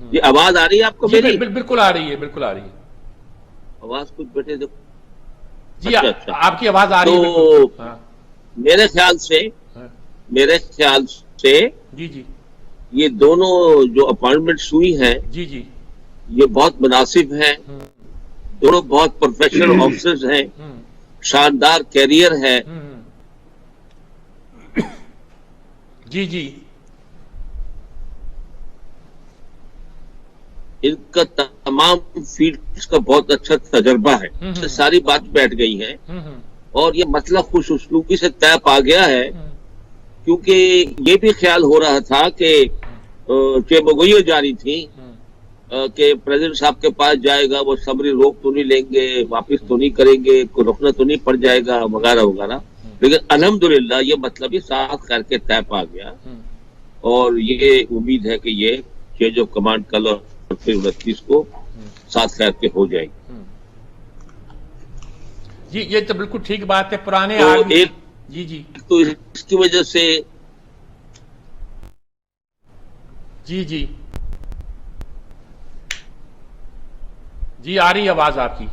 یہ آواز آ رہی ہے آپ کو میری؟ بالکل آ رہی ہے، بالکل آ رہی ہے آواز کچھ بیٹے دیکھو جی، اچھا آپ کی آواز آ رہی ہے تو بالکل. ہاں میرے خیال سے جی جی یہ دونوں جو اپائنٹمنٹس ہوئی ہیں جی جی یہ بہت مناسب ہیں. دونوں بہت پروفیشنل آفیسرز ہیں، شاندار کیریئر ہے. جی جی ان کا تمام فیلڈز کا بہت اچھا تجربہ ہے. ساری بات بیٹھ گئی ہے اور یہ مسئلہ خوش اسلوبی سے طے پا گیا ہے، کیونکہ یہ بھی خیال ہو رہا تھا کہ چیمگوئیاں جاری تھی کہ پریزیڈنٹ صاحب کے پاس جائے گا، وہ سمری روک تو نہیں لیں گے، واپس تو نہیں کریں گے، کوئی روکنا تو نہیں پڑ جائے گا وغیرہ وغیرہ. لیکن الحمدللہ یہ مطلب ہی ساتھ کر کے طے پا گیا اور یہ امید ہے کہ یہ چینج آف کمانڈ کل اور پھر 29 کو ساتھ خیر کے ہو جائے گی. جی یہ تو بالکل ٹھیک بات ہے. پرانے تو آرمی ایک جی جی تو اس کی وجہ سے جی جی جی آ رہی آواز آپ کی.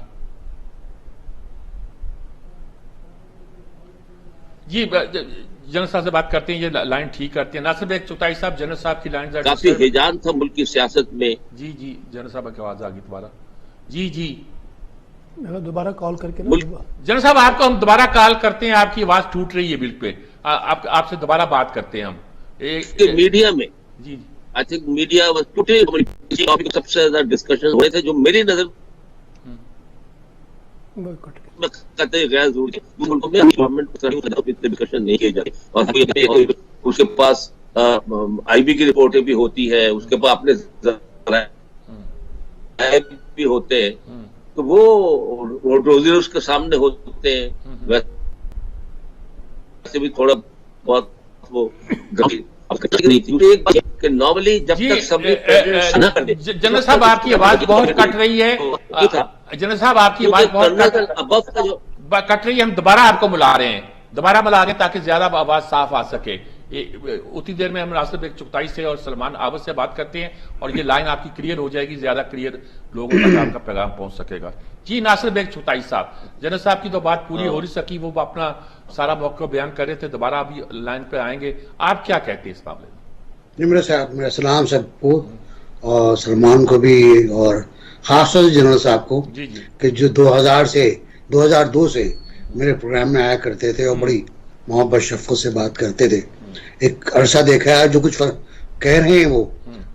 جی جنرل صاحب سے بات کرتے ہیں، یہ لائن ٹھیک کرتے ہیں. ناصر بیگ چغتائی صاحب، جنرل صاحب کی لائن کافی ہیجان تھا ملک کی سیاست میں. جی جی جنرل صاحب کی آواز آ گئی دوبارہ. جی جی دوبارہ کال کر کے جنرل صاحب آپ کو ہم دوبارہ کال کرتے ہیں، آپ کی آواز ٹوٹ رہی ہے بالکل پہ. آپ سے دوبارہ بات کرتے ہیں ہم. میڈیا میں جی آئی تھنک میڈیا سب سے زیادہ ڈسکشن ہوئے تھے جو میری نظر غیر ضروری ملکوں میں گورنمنٹ ڈسکشن نہیں کی جاتی. اور اس کے پاس آئی بی کی رپورٹیں بھی ہوتی ہے، اس کے پاس اپنے بھی ہوتے ہیں، تو وہ روزی روز کے سامنے ہوتے ہیں. ویسے بھی تھوڑا بہت وہ نارملی جب تک سبھی جنرل صاحب آپ کی آواز بہت کٹ رہی ہے. جنرل صاحب آپ کی آواز بہت کٹ رہی ہے. ہم دوبارہ آپ کو ملا رہے ہیں، دوبارہ ملا رہے ہیں تاکہ زیادہ آواز صاف آ سکے. اتنی دیر میں ہم ناصر بیگ چغتائی سے اور سلمان عابد سے بات کرتے ہیں اور یہ لائن آپ کی کلیئر ہو جائے گی، زیادہ کلیئر لوگوں تک آپ کا پیغام پہنچ سکے گا. جی ناصر بیگ چغتائی صاحب، جنرل صاحب کی تو بات پوری ہو نہیں سکی، وہ اپنا سارا موقع بیان کر رہے تھے. دوبارہ ابھی لائن پہ آئیں گے. آپ کیا کہتے ہیں اس معاملے میں؟ میرا سلام سب کو اور سلمان کو بھی، اور خاص طور سے جنرل صاحب کو جی جی کہ جو 2002 سے میرے پروگرام میں آیا کرتے تھے اور بڑی محبت شفقت سے بات کرتے تھے. ایک عرصہ دیکھا ہے جو کچھ کہہ رہے ہیں وہ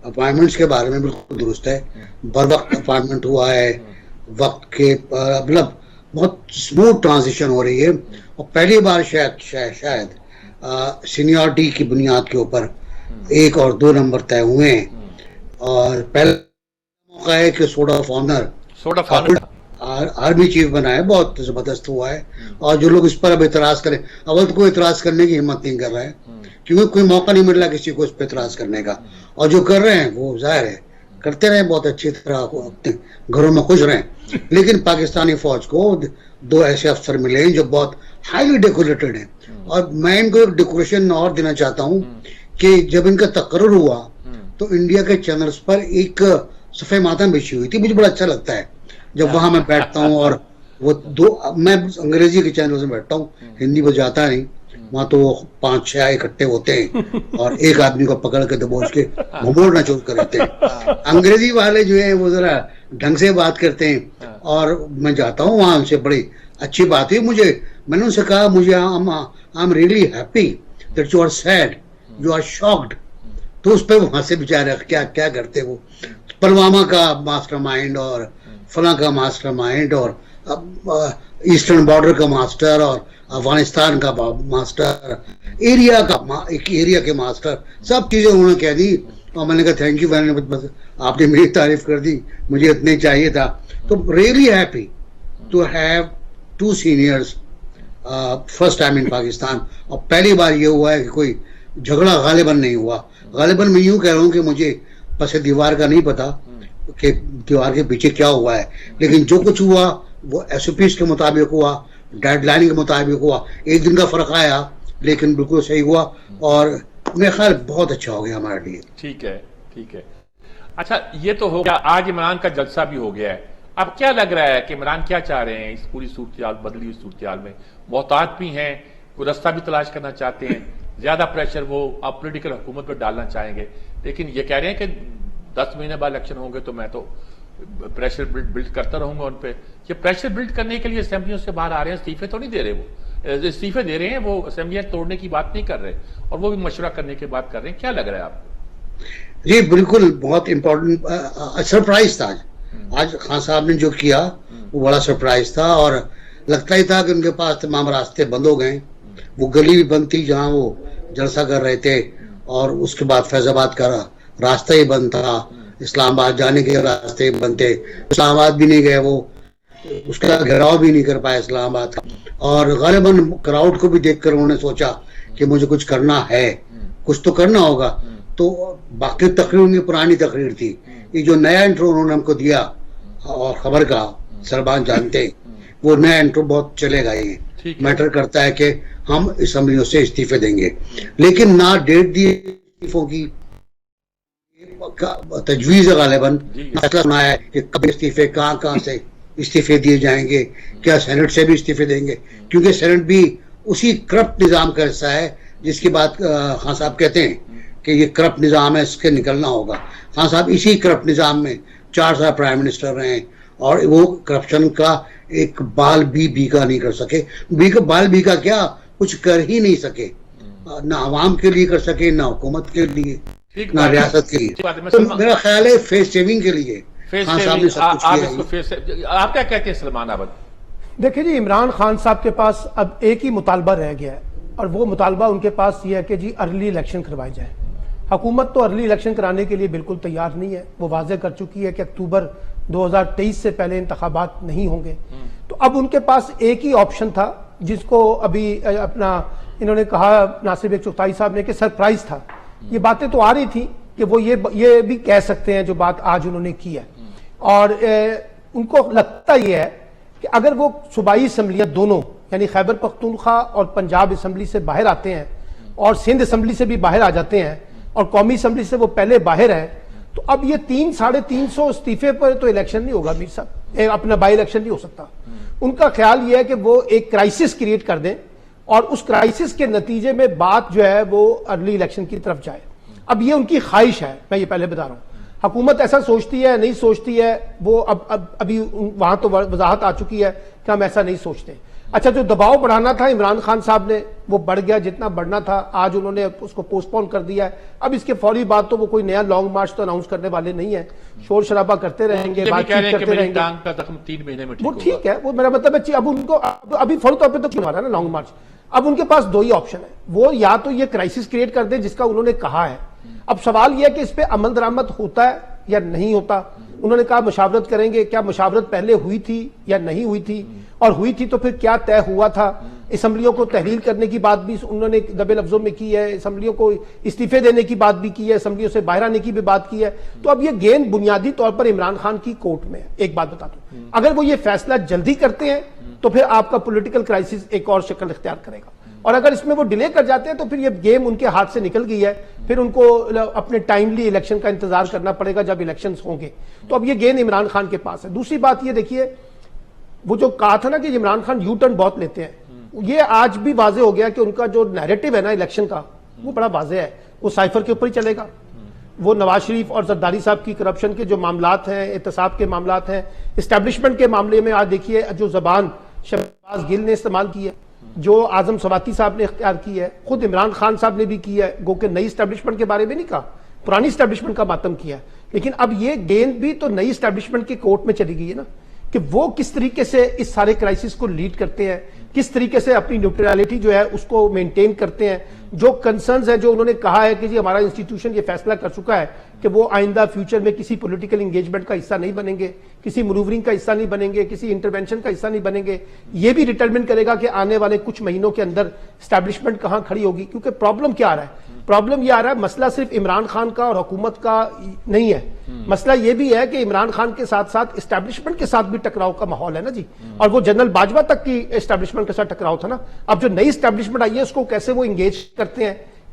اپائنٹمنٹس کے بارے میں بالکل درست ہے. بر وقت اپائنٹمنٹ ہوا ہے، وقت کے مطلب بہت سموتھ ٹرانزیشن ہو رہی ہے، اور پہلی بار شاید سینیورٹی کی بنیاد کے اوپر 1 اور 2 نمبر طے ہوئے ہیں. اور پہلا موقع ہے کہ sort of honour army chief بنا ہے، بہت زبردست ہوا ہے. اور جو لوگ اس پر اب اعتراض کریں، اول تو کوئی اعتراض کرنے کی ہمت نہیں کر رہا ہے کیونکہ کوئی موقع نہیں مل رہا کسی کو اس پہ اعتراض کرنے کا. اور جو کر رہے ہیں وہ ظاہر ہے کرتے رہیں، بہت اچھی طرح اپنے گھروں میں خوش رہیں. لیکن پاکستانی فوج کو 2 ایسے افسر ملے ہیں جو بہت ہائیلی ڈیکوریٹڈ ہیں. اور میں ان کو ایک ڈیکوریشن اور دینا چاہتا ہوں کہ جب ان کا تقرر ہوا تو انڈیا کے چینلز پر ایک صفحہ ماتم بچھی ہوئی تھی. مجھے بڑا اچھا لگتا ہے جب وہاں میں بیٹھتا ہوں اور وہ میں انگریزی کے چینلز میں بیٹھتا ہوں، ہندی وہ جاتا نہیں، وہاں تو 5-6 اکٹھے ہوتے ہیں اور ایک آدمی کو پکڑ کے دبوچ کے گھموڑنا شروع کر دیتے ہیں. انگریزی والے جو ہیں وہ ذرا ڈھنگ سے بات کرتے ہیں اور میں جاتا ہوں وہاں. ان سے بڑی اچھی بات ہوئی. میں نے ان سے کہا مجھے I'm really happy that you are sad, you are shocked. تو اس پہ وہاں سے بیچارے کیا کرتے وہ پلوامہ کا ماسٹر مائنڈ اور فلاں کا ماسٹر مائنڈ اور ایسٹرن بارڈر کا ماسٹر اور افغانستان کا ماسٹر، ایک ایریا کے ماسٹر، سب چیزیں انہوں نے کہہ دی. اور میں نے کہا تھینک یو، آپ نے میری تعریف کر دی، مجھے اتنے چاہیے تھا. تو really happy to have 2 seniors first time in Pakistan. اور پہلی بار یہ ہوا ہے کہ کوئی جھگڑا غالباً نہیں ہوا. غالباً میں یوں کہہ رہا ہوں کہ مجھے پس دیوار کا نہیں پتا کہ دیوار کے پیچھے کیا ہوا ہے، لیکن جو کچھ ہوا وہ ایس او پیز کے مطابق ہوا، ڈیڈ لائن کے مطابق ہوا. 1 دن کا فرق آیا لیکن بالکل صحیح ہوا اور میرے خیال بہت اچھا ہو گیا ہمارے لیے. ٹھیک ہے ٹھیک ہے. اچھا یہ تو ہو گیا، آج عمران کا جلسہ بھی ہو گیا ہے، اب کیا لگ رہا ہے کہ عمران کیا چاہ رہے ہیں اس پوری صورتحال، بدلی ہوئی صورتحال میں؟ محتاط بھی ہیں، کوئی رستہ بھی تلاش کرنا چاہتے ہیں، زیادہ پریشر وہ اب پولیٹیکل حکومت پہ ڈالنا چاہیں گے، لیکن یہ کہہ رہے ہیں کہ 10 مہینے بعد الیکشن ہوں گے تو میں تو پریشر بلڈ کرتا رہوں گا ان پہ۔ یہ پریشر بلڈ کرنے کے لیے اسمبلیوں سے باہر آ رہے ہیں، استعفے تو نہیں دے رہے، وہ استعفے دے رہے ہیں، وہ اسمبلیاں توڑنے کی بات نہیں کر رہے، اور وہ بھی مشورہ کرنے کی بات کر رہے ہیں۔ کیا لگ رہا ہے آپ کو؟ جی بالکل، بہت امپورٹنٹ سرپرائز تھا آج خان صاحب نے جو کیا، وہ بڑا سرپرائز تھا، اور لگتا ہی تھا کہ ان کے پاس تمام راستے بند ہو گئے۔ وہ گلی بھی بند تھی جہاں وہ جلسہ کر رہے تھے، اور اس کے بعد فیض آباد کا راستہ ہی بند تھا، اسلام آباد جانے کے راستے ہی بند تھے، اسلام آباد بھی نہیں گئے، وہ اس کا گھیراؤ بھی نہیں کر پائے اسلام آباد کا، اور غالباً کراؤڈ کو بھی دیکھ کر انہوں نے سوچا کہ مجھے کچھ کرنا ہے، کچھ تو کرنا ہوگا۔ تو باقی تقریر ان کی پرانی تقریر تھی، یہ جو نیا انٹرو انہوں نے ہم کو دیا اور خبر کا سربان جانتے ہیں، وہ نیا انٹرو بہت چلے گا، یہ میٹر کرتا ہے کہ ہم اسمبلیوں سے استعفے دیں گے، لیکن نہ ڈیٹ دی استعفوں کی تجویز ہے، غالباً فیصلہ سنا ہے کہ کب استعفے، کہاں سے استعفے دیے جائیں گے، کیا سینٹ سے بھی استعفے دیں گے، کیونکہ سینٹ بھی اسی کرپٹ نظام کا حصہ ہے جس کی بات خان صاحب کہتے ہیں کہ یہ کرپٹ نظام ہے، اس کے نکلنا ہوگا۔ خان صاحب اسی کرپٹ نظام میں 4 سال پرائم منسٹر رہے ہیں، اور وہ کرپشن کا ایک بال بھی بیکا نہیں کر سکے، بال بیکا کیا، کچھ کر ہی نہیں سکے، نہ عوام کے لیے کر سکے، نہ حکومت کے لیے، نہ ریاست کے لیے۔ تو میرا خیال ہے فیس سیونگ کے لیے خان صاحب نے سب کچھ کیا۔ آپ کیا کہتے ہیں سلمان احمد؟ دیکھیں جی، عمران خان صاحب کے پاس اب ایک ہی مطالبہ رہ گیا ہے، اور وہ مطالبہ ان کے پاس یہ ہے کہ جی ارلی الیکشن کروائے جائیں۔ حکومت تو ارلی الیکشن کرانے کے لیے بالکل تیار نہیں ہے، وہ واضح کر چکی ہے کہ اکتوبر 2023 سے پہلے انتخابات نہیں ہوں گے۔ تو اب ان کے پاس ایک ہی آپشن تھا، جس کو ابھی اپنا انہوں نے کہا ناصر بیگ چغتائی صاحب نے کہ سرپرائز تھا۔ یہ باتیں تو آ رہی تھیں کہ وہ یہ بھی کہہ سکتے ہیں جو بات آج انہوں نے کی ہے، اور ان کو لگتا یہ ہے کہ اگر وہ صوبائی اسمبلیاں دونوں یعنی خیبر پختونخوا اور پنجاب اسمبلی سے باہر آتے ہیں، اور سندھ اسمبلی سے بھی باہر آ جاتے ہیں، اور قومی اسمبلی سے وہ پہلے باہر ہیں، تو اب یہ 300-350 استعفے پر تو الیکشن نہیں ہوگا میر صاحب، اپنا بائی الیکشن نہیں ہو سکتا۔ ان کا خیال یہ ہے کہ وہ ایک کرائسس کریٹ کر دیں، اور اس کرائسس کے نتیجے میں بات جو ہے وہ ارلی الیکشن کی طرف جائے۔ اب یہ ان کی خواہش ہے، میں یہ پہلے بتا رہا ہوں۔ حکومت ایسا سوچتی ہے نہیں سوچتی ہے، وہ ابھی وہاں تو وضاحت آ چکی ہے کہ ہم ایسا نہیں سوچتے۔ اچھا، جو دباؤ بڑھانا تھا عمران خان صاحب نے وہ بڑھ گیا جتنا بڑھنا تھا، آج انہوں نے اس کو پوسٹ پون کر دیا ہے۔ اب اس کے فوری بعد تو وہ کوئی نیا لانگ مارچ تو اناؤنس کرنے والے نہیں ہیں، شور شرابہ کرتے رہیں گے، بات چیت کرتے رہیں گے۔ وہ ٹھیک ہے، وہ میرا مطلب ہے اب ان کو ابھی فوری طور پہ تو کیوں آ رہا ہے نا لانگ مارچ۔ اب ان کے پاس 2 ہی آپشن ہے، وہ یا تو یہ کرائسس کریٹ کر دیں جس کا انہوں نے کہا ہے۔ اب سوال یہ ہے کہ اس پہ عمل درآمد ہوتا ہے یا نہیں ہوتا۔ انہوں نے کہا مشاورت کریں گے، کیا مشاورت پہلے ہوئی تھی یا نہیں ہوئی تھی، اور ہوئی تھی تو پھر کیا طے ہوا تھا؟ اسمبلیوں کو تحلیل کرنے کی بات بھی انہوں نے دبے لفظوں میں کی ہے، اسمبلیوں کو استعفے دینے کی بات بھی کی ہے، اسمبلیوں سے باہر آنے کی بھی بات کی ہے۔ تو اب یہ گیند بنیادی طور پر عمران خان کی کورٹ میں ہے۔ ایک بات بتا دوں، اگر وہ یہ فیصلہ جلدی کرتے ہیں تو پھر آپ کا پولیٹیکل کرائسس ایک اور شکل اختیار کرے گا، اور اگر اس میں وہ ڈیلے کر جاتے ہیں تو پھر یہ گیم ان کے ہاتھ سے نکل گئی ہے، پھر ان کو اپنے ٹائملی الیکشن کا انتظار کرنا پڑے گا جب الیکشنز ہوں گے۔ تو اب یہ گیم عمران خان کے پاس ہے۔ دوسری بات یہ دیکھیے، وہ جو کہا تھا نا کہ عمران خان یو ٹرن بہت لیتے ہیں، یہ آج بھی واضح ہو گیا کہ ان کا جو نیریٹو ہے نا الیکشن کا، وہ بڑا واضح ہے، وہ سائفر کے اوپر ہی چلے گا۔ وہ نواز شریف اور زرداری صاحب کی کرپشن کے جو معاملات ہیں، احتساب کے معاملات ہیں، اسٹیبلشمنٹ کے معاملے میں آج دیکھیے جو زبان شہباز گل نے استعمال کی ہے، جو اعظم سواتی صاحب نے اختیار کی ہے، خود عمران خان صاحب نے بھی کی ہے، گو کہ نئی اسٹیبلشمنٹ کے بارے میں نہیں کہا، پرانی اسٹیبلشمنٹ کا ماتم کیا ہے۔ لیکن اب یہ گیند بھی تو نئی اسٹیبلشمنٹ کے کورٹ میں چلی گئی ہے نا، کہ وہ کس طریقے سے اس سارے کرائسس کو لیڈ کرتے ہیں، کس طریقے سے اپنی نیوٹرلٹی جو ہے اس کو مینٹین کرتے ہیں۔ جو کنسرنز ہیں، جو انہوں نے کہا ہے کہ جی ہمارا انسٹیٹیوشن یہ فیصلہ کر چکا ہے کہ وہ آئندہ فیوچر میں کسی پولیٹیکل انگیجمنٹ کا حصہ نہیں بنیں گے، کسی منورنگ کا حصہ نہیں بنیں گے، کسی انٹرونشن کا حصہ نہیں بنیں گے، یہ بھی ڈٹرمن کرے گا کہ آنے والے کچھ مہینوں کے اندر اسٹیبلشمنٹ کہاں کھڑی ہوگی۔ کیونکہ پرابلم کیا آ رہا ہے؟ پرابلم یہ آ رہا ہے، مسئلہ صرف عمران خان کا اور حکومت کا نہیں ہے، مسئلہ یہ بھی ہے کہ عمران خان کے ساتھ ساتھ اسٹیبلشمنٹ کے ساتھ بھی ٹکراؤ کا ماحول ہے نا جی، اور وہ جنرل باجوہ تک کی اسٹیبلشمنٹ کے ساتھ ٹکراؤ تھا نا۔ اب جو نئی اسٹیبلشمنٹ آئی ہے اس کو کیسے وہ انگیج کرتے ہیں،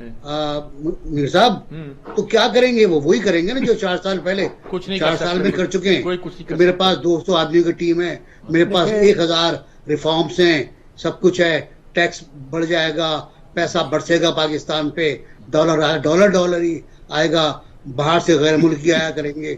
میر صاحب تو کیا کریں گے؟ وہ وہی کریں گے نا جو 4 سال پہلے کچھ نہیں 4 سال میں کر چکے ہیں. کوئی کچھ نہیں کر میرے پاس 200 آدمیوں کی ٹیم ہے, میرے پاس 1000 ریفارمز ہیں, سب کچھ ہے, ٹیکس بڑھ جائے گا, پیسہ برسے گا پاکستان پہ, ڈالر ہی آئے گا, باہر سے غیر ملکی آیا کریں گے,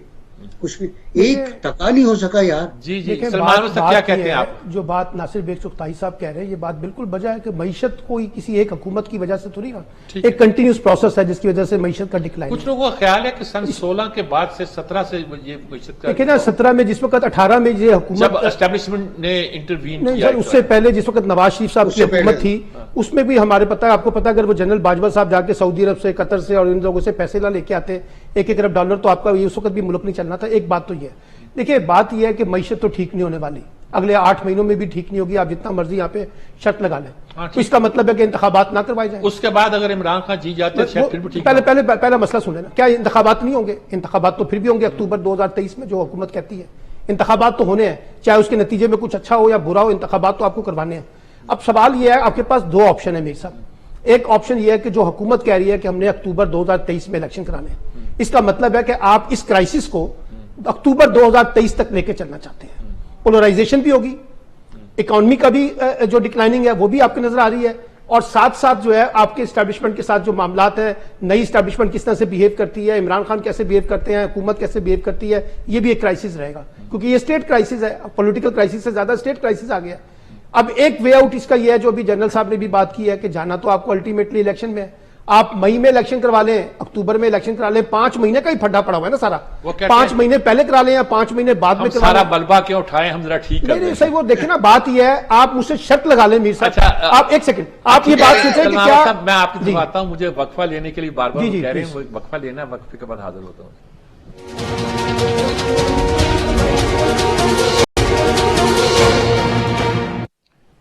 کچھ بھی ایک ٹکا نہیں ہو سکا یار. جی دیکھیں سلمان صاحب کیا کہتے ہیں آپ؟ جو بات ناصر بیگ چغتائی صاحب کہہ رہے ہیں یہ بات بالکل بجا ہے کہ معیشت کوئی کسی ایک حکومت کی وجہ سے تھوڑی نا, ایک کنٹینیوس پروسیس ہے جس کی وجہ سے معیشت کا ڈکلائن. کچھ لوگوں کا خیال ہے کہ سن 16 کے بعد سے 17 سے یہ معیشت کا دیکھیں نا 17 میں جس وقت 18 میں یہ حکومت جب اسٹیبلشمنٹ نے انٹروین نہیں کیا سر, اس سے پہلے جس وقت نواز شریف صاحب کی حکومت تھی اس میں بھی ہمارے پتہ آپ کو پتہ اگر وہ جنرل باجوہ صاحب جا کے سعودی عرب سے, قطر سے اور ان لوگوں سے پیسے لے کے آتے 1 ارب ڈالر تو آپ کا اس وقت بھی ملک نہیں چلنا تھا. ایک بات تو یہ ہے, دیکھیں بات یہ ہے کہ معیشت تو ٹھیک نہیں ہونے والی, اگلے 8 مہینوں میں بھی ٹھیک نہیں ہوگی, آپ جتنا مرضی یہاں پہ شرط لگا لیں. تو اس کا مطلب ہے کہ انتخابات نہ کروائے جائیں. اس کے بعد اگر عمران خان جیت جاتے ہیں پھر بھی ٹھیک. پہلا مسئلہ سنیں نا, کیا انتخابات نہیں ہوں گے؟ انتخابات تو پھر بھی ہوں گے اکتوبر 2023 میں جو حکومت کہتی ہے. انتخابات تو ہونے ہیں, چاہے اس کے نتیجے میں کچھ اچھا ہو یا برا ہو, انتخابات تو آپ کو کروانے ہیں. اب سوال یہ ہے, آپ کے پاس 2 آپشن ہیں میرے صاحب. ایک آپشن یہ ہے کہ جو حکومت کہہ رہی ہے کہ ہم نے اکتوبر 2023 میں الیکشن کرانے ہیں, اس کا مطلب ہے کہ آپ اس کرائسس کو اکتوبر 2023 تک لے کے چلنا چاہتے ہیں. پولرائزیشن بھی ہوگی, اکانومی کا بھی جو ڈکلائننگ ہے وہ بھی آپ کو نظر آ رہی ہے, اور ساتھ ساتھ جو ہے آپ کے اسٹیبلشمنٹ کے ساتھ جو معاملات ہیں, نئی اسٹیبلشمنٹ کس طرح سے بیہیو کرتی ہے, عمران خان کیسے بیہیو کرتے ہیں, حکومت کیسے بیہیو کرتی ہے, یہ بھی ایک کرائسس رہے گا. کیونکہ یہ اسٹیٹ کرائسس ہے, پولیٹیکل کرائسس سے زیادہ اسٹیٹ کرائسس آ گیا. اب ایک وے آؤٹ اس کا یہ ہے جو ابھی جنرل صاحب نے بھی بات کی ہے کہ جانا تو آپ کو الٹیمیٹلی الیکشن میں ہے. آپ مئی میں الیکشن کروا لیں, اکتوبر میں الیکشن کرا لیں, 5 مہینے کا ہی پھڈا پڑا ہوا ہے نا سارا. 5 مہینے پہلے کرا لیں یا 5 مہینے بعد میں کروا لیں. سارا بلبا کیوں اٹھائیں, ہم ذرا ٹھیک کر نہیں صحیح, وہ دیکھیں نا بات یہ ہے, آپ مجھ سے شرط لگا لیں میر صاحب. آپ ایک سیکنڈ, آپ یہ بات سوچیں کہ کیا میں آپ کی طرف آتا ہوں, مجھے وقفہ لینے کے لیے بار بار کہہ رہے ہیں وقفہ لینا ہے, وقفے کے بعد حاضر ہوتا ہوں.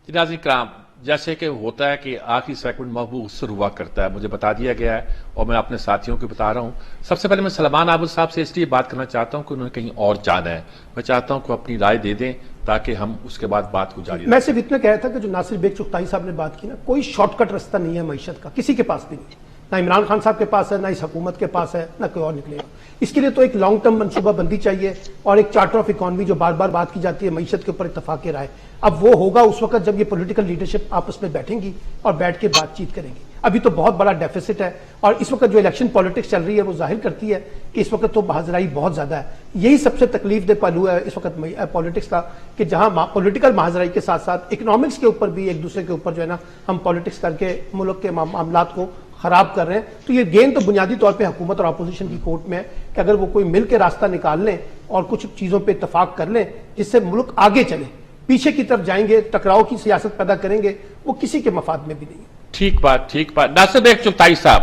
ناظرین کرام, جیسے کہ ہوتا ہے کہ آخری سیگمنٹ محبوب اس سے ہوا کرتا ہے, مجھے بتا دیا گیا ہے اور میں اپنے ساتھیوں کو بتا رہا ہوں. سب سے پہلے میں سلمان عابد صاحب سے اس لیے بات کرنا چاہتا ہوں کہ انہوں نے کہیں اور جانا ہے. میں چاہتا ہوں کہ اپنی رائے دے دیں تاکہ ہم اس کے بعد بات کو جاری رکھیں. میں صرف اتنا کہا تھا کہ جو ناصر بیگ چغتائی صاحب نے بات کی نا, کوئی شارٹ کٹ رستہ نہیں ہے معیشت کا, کسی کے پاس بھی نہیں, نہ عمران خان صاحب کے پاس ہے, نہ اس حکومت کے پاس ہے, نہ کوئی اور نکلے گا. اس کے لیے تو ایک لانگ ٹرم منصوبہ بندی چاہیے اور ایک چارٹر آف اکانومی جو بار بار بات کی جاتی ہے معیشت کے اوپر اتفاق رائے. اب وہ ہوگا اس وقت جب یہ پولیٹیکل لیڈرشپ آپس میں بیٹھیں گی اور بیٹھ کے بات چیت کریں گی. ابھی تو بہت بڑا ڈیفیسٹ ہے, اور اس وقت جو الیکشن پالیٹکس چل رہی ہے وہ ظاہر کرتی ہے کہ اس وقت تو بہادرائی بہت زیادہ ہے. یہی سب سے تکلیف دہ پہلو ہے اس وقت پالیٹکس کا, کہ جہاں پولیٹیکل بہادرائی کے ساتھ ساتھ اکنامکس کے اوپر بھی ایک دوسرے کے اوپر جو ہے نا ہم پالیٹکس کر کے ملک کے معاملات کو خراب کر رہے ہیں. تو یہ گیم تو بنیادی طور پہ حکومت اور اپوزیشن کی کورٹ میں ہے کہ اگر وہ کوئی مل کے راستہ نکال لیں اور کچھ چیزوں پہ اتفاق کر لیں جس سے ملک آگے چلے, پیچھے کی طرف جائیں گے, ٹکراؤ کی سیاست پیدا کریں گے, وہ کسی کے مفاد میں بھی نہیں ہے. ٹھیک بات. ناصر بیگ چغتائی صاحب,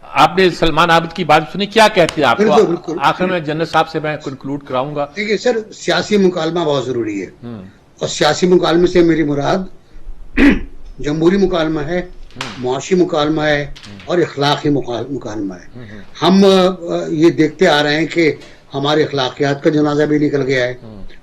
آپ نے سلمان عابد کی بات سنی, کیا کہتے ہیں آپ کو؟ آخر میں جنرل صاحب سے میں کنکلوڈ کراؤں گا. دیکھیے سر, سیاسی مکالمہ بہت ضروری ہے, اور سیاسی مکالمے سے میری مراد جمہوری مکالمہ ہے, معاشی مکالمہ ہے اور اخلاقی مکالمہ ہے. ہم یہ دیکھتے آ رہے ہیں کہ ہمارے اخلاقیات کا جنازہ بھی نکل گیا ہے.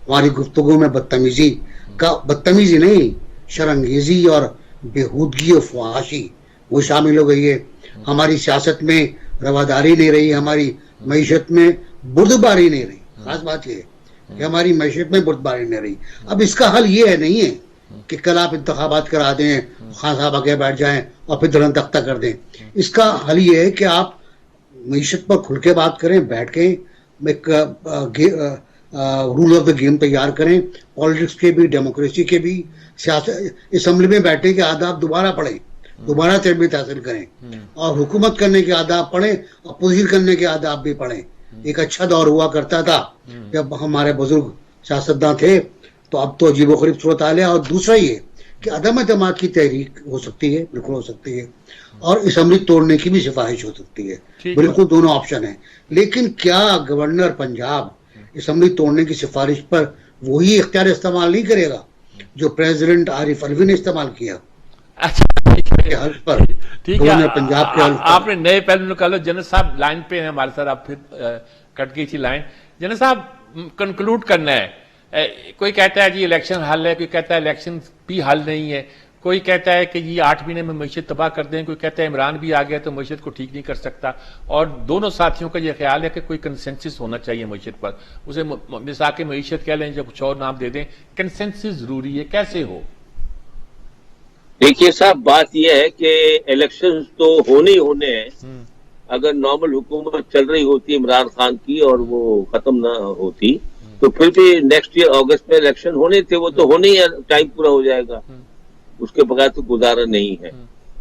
ہماری گفتگو میں بدتمیزی نہیں, شرانگیزی اور بےہودگی اور فحاشی وہ شامل ہو گئی ہے. ہماری سیاست میں رواداری نہیں رہی, ہماری معیشت میں بردباری نہیں رہی. خاص بات یہ ہے کہ ہماری معیشت میں بردباری نہیں رہی. اب اس کا حل یہ نہیں ہے کہ کل آپ انتخابات کرا دیں, خان صاحب آگے بیٹھ جائیں اور پھر دلہن تختہ کر دیں. اس کا حل یہ ہے کہ آپ معیشت پر کھل کے بات کریں, بیٹھ کے ایک رول آف دا گیم تیار کریں, پالیٹکس کے بھی, ڈیموکریسی کے بھی, سیاست اسمبلی میں بیٹھے کے آداب دوبارہ پڑھیں, دوبارہ تربیت حاصل کریں, اور حکومت کرنے کے آداب پڑھیں, اپوزیشن کرنے کے آداب بھی پڑھیں. ایک اچھا دور ہوا کرتا تھا جب ہمارے بزرگ سیاستداں تھے, تو اب تو عجیب و غریب صورتحال ہے. اور دوسرا یہ کہ عدم اعتماد کی تحریک ہو سکتی ہے, بالکل ہو سکتی ہے, اور اسمبلی توڑنے کی بھی سفارش ہو سکتی ہے. بالکل دونوں آپشن ہیں. لیکن کیا گورنر پنجاب اسمبلی توڑنے کی سفارش پر وہی اختیار استعمال نہیں کرے گا جو پریزیڈنٹ عارف الوی نے استعمال کیا؟ گورنر پنجاب کے حلف پر آپ نے نئے پہلو نکالو. جنرل صاحب لائن پہ ہیں ہمارے ساتھ, آپ پھر کٹ گئی تھی لائن. جنرل صاحب کنکلوڈ کرنا ہے. کوئی کہتا ہے جی الیکشن حل ہے, کوئی کہتا ہے الیکشن بھی حل نہیں ہے. کوئی کہتا ہے کہ یہ 8 مہینے میں معیشت تباہ کر دیں، کوئی کہتا ہے عمران بھی آ گیا تو معیشت کو ٹھیک نہیں کر سکتا، اور دونوں ساتھیوں کا یہ خیال ہے کہ کوئی کنسنسس ہونا چاہیے معیشت پر، اسے مساق معیشت کہہ لیں، جب کچھ اور نام دے دیں، کنسنسس ضروری ہے، کیسے ہو؟ دیکھیے صاحب، بات یہ ہے کہ الیکشن تو ہونے ہی ہونے ہیں. اگر نارمل حکومت چل رہی ہوتی عمران خان کی اور وہ ختم نہ ہوتی تو پھر بھی نیکسٹ ایئر اگست میں الیکشن ہونے تھے، وہ تو ہونے ہی، ٹائم پورا ہو جائے گا، اس کے بغیر تو گزارا نہیں ہے.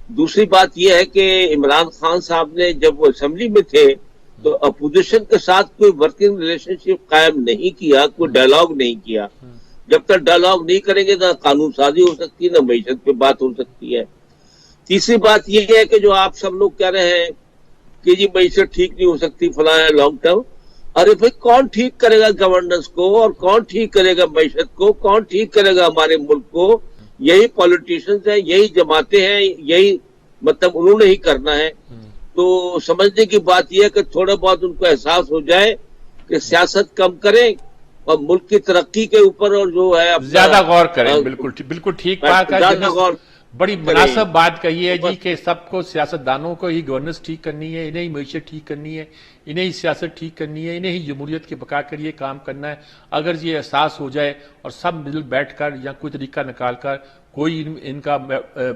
دوسری بات یہ ہے کہ عمران خان صاحب نے جب وہ اسمبلی میں تھے تو اپوزیشن کے ساتھ کوئی ورکنگ ریلیشن شپ قائم نہیں کیا، کوئی ڈائلاگ نہیں کیا. جب تک ڈائلاگ نہیں کریں گے نہ قانون سازی ہو سکتی، نہ معیشت پہ بات ہو سکتی ہے. تیسری بات یہ ہے کہ جو آپ سب لوگ کہہ رہے ہیں کہ جی معیشت ٹھیک نہیں ہو سکتی فلاں ہے لانگ ٹرم، ارے بھائی کون ٹھیک کرے گا گورننس کو، اور کون ٹھیک کرے گا معیشت کو، کون ٹھیک کرے گا ہمارے ملک کو؟ یہی پولیٹیشینز ہیں، یہی جماعتیں ہیں، یہی مطلب انہوں نے ہی کرنا ہے. تو سمجھنے کی بات یہ ہے کہ تھوڑا بہت ان کو احساس ہو جائے کہ سیاست کم کریں اور ملک کی ترقی کے اوپر اور جو ہے زیادہ غور کریں. بالکل ٹھیک بات ہے. زیادہ غور بڑی مناسب بات کہی ہے جی کہ سب کو، سیاستدانوں کو ہی گورننس ٹھیک کرنی ہے، انہیں ہی معیشت ٹھیک کرنی ہے، انہیں ہی سیاست ٹھیک کرنی ہے، انہیں ہی جمہوریت کی بقا کے لیے کام کرنا ہے. اگر یہ احساس ہو جائے اور سب مل بیٹھ کر یا کوئی طریقہ نکال کر کوئی ان کا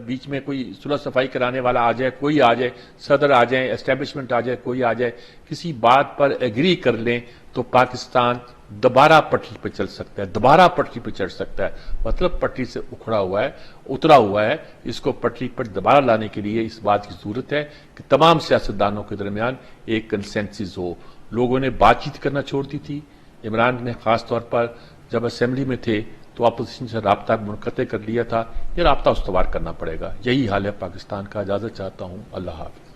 بیچ میں کوئی صلح صفائی کرانے والا آ جائے، کوئی آ جائے، صدر آ جائیں، اسٹیبلشمنٹ آ جائے، کوئی آ جائے، کسی بات پر ایگری کر لیں تو پاکستان دوبارہ پٹری پہ چل سکتا ہے، دوبارہ پٹری پہ چڑھ سکتا ہے. مطلب پٹری سے اترا ہوا ہے. اس کو پٹری پر دوبارہ لانے کے لیے اس بات کی ضرورت ہے کہ تمام سیاستدانوں کے درمیان ایک کنسنسس ہو. لوگوں نے بات چیت کرنا چھوڑ دی تھی. عمران نے خاص طور پر جب اسمبلی میں تھے تو اپوزیشن سے رابطہ منقطع کر لیا تھا. یہ رابطہ استوار کرنا پڑے گا. یہی حال ہے پاکستان کا. اجازت چاہتا ہوں. اللہ حافظ.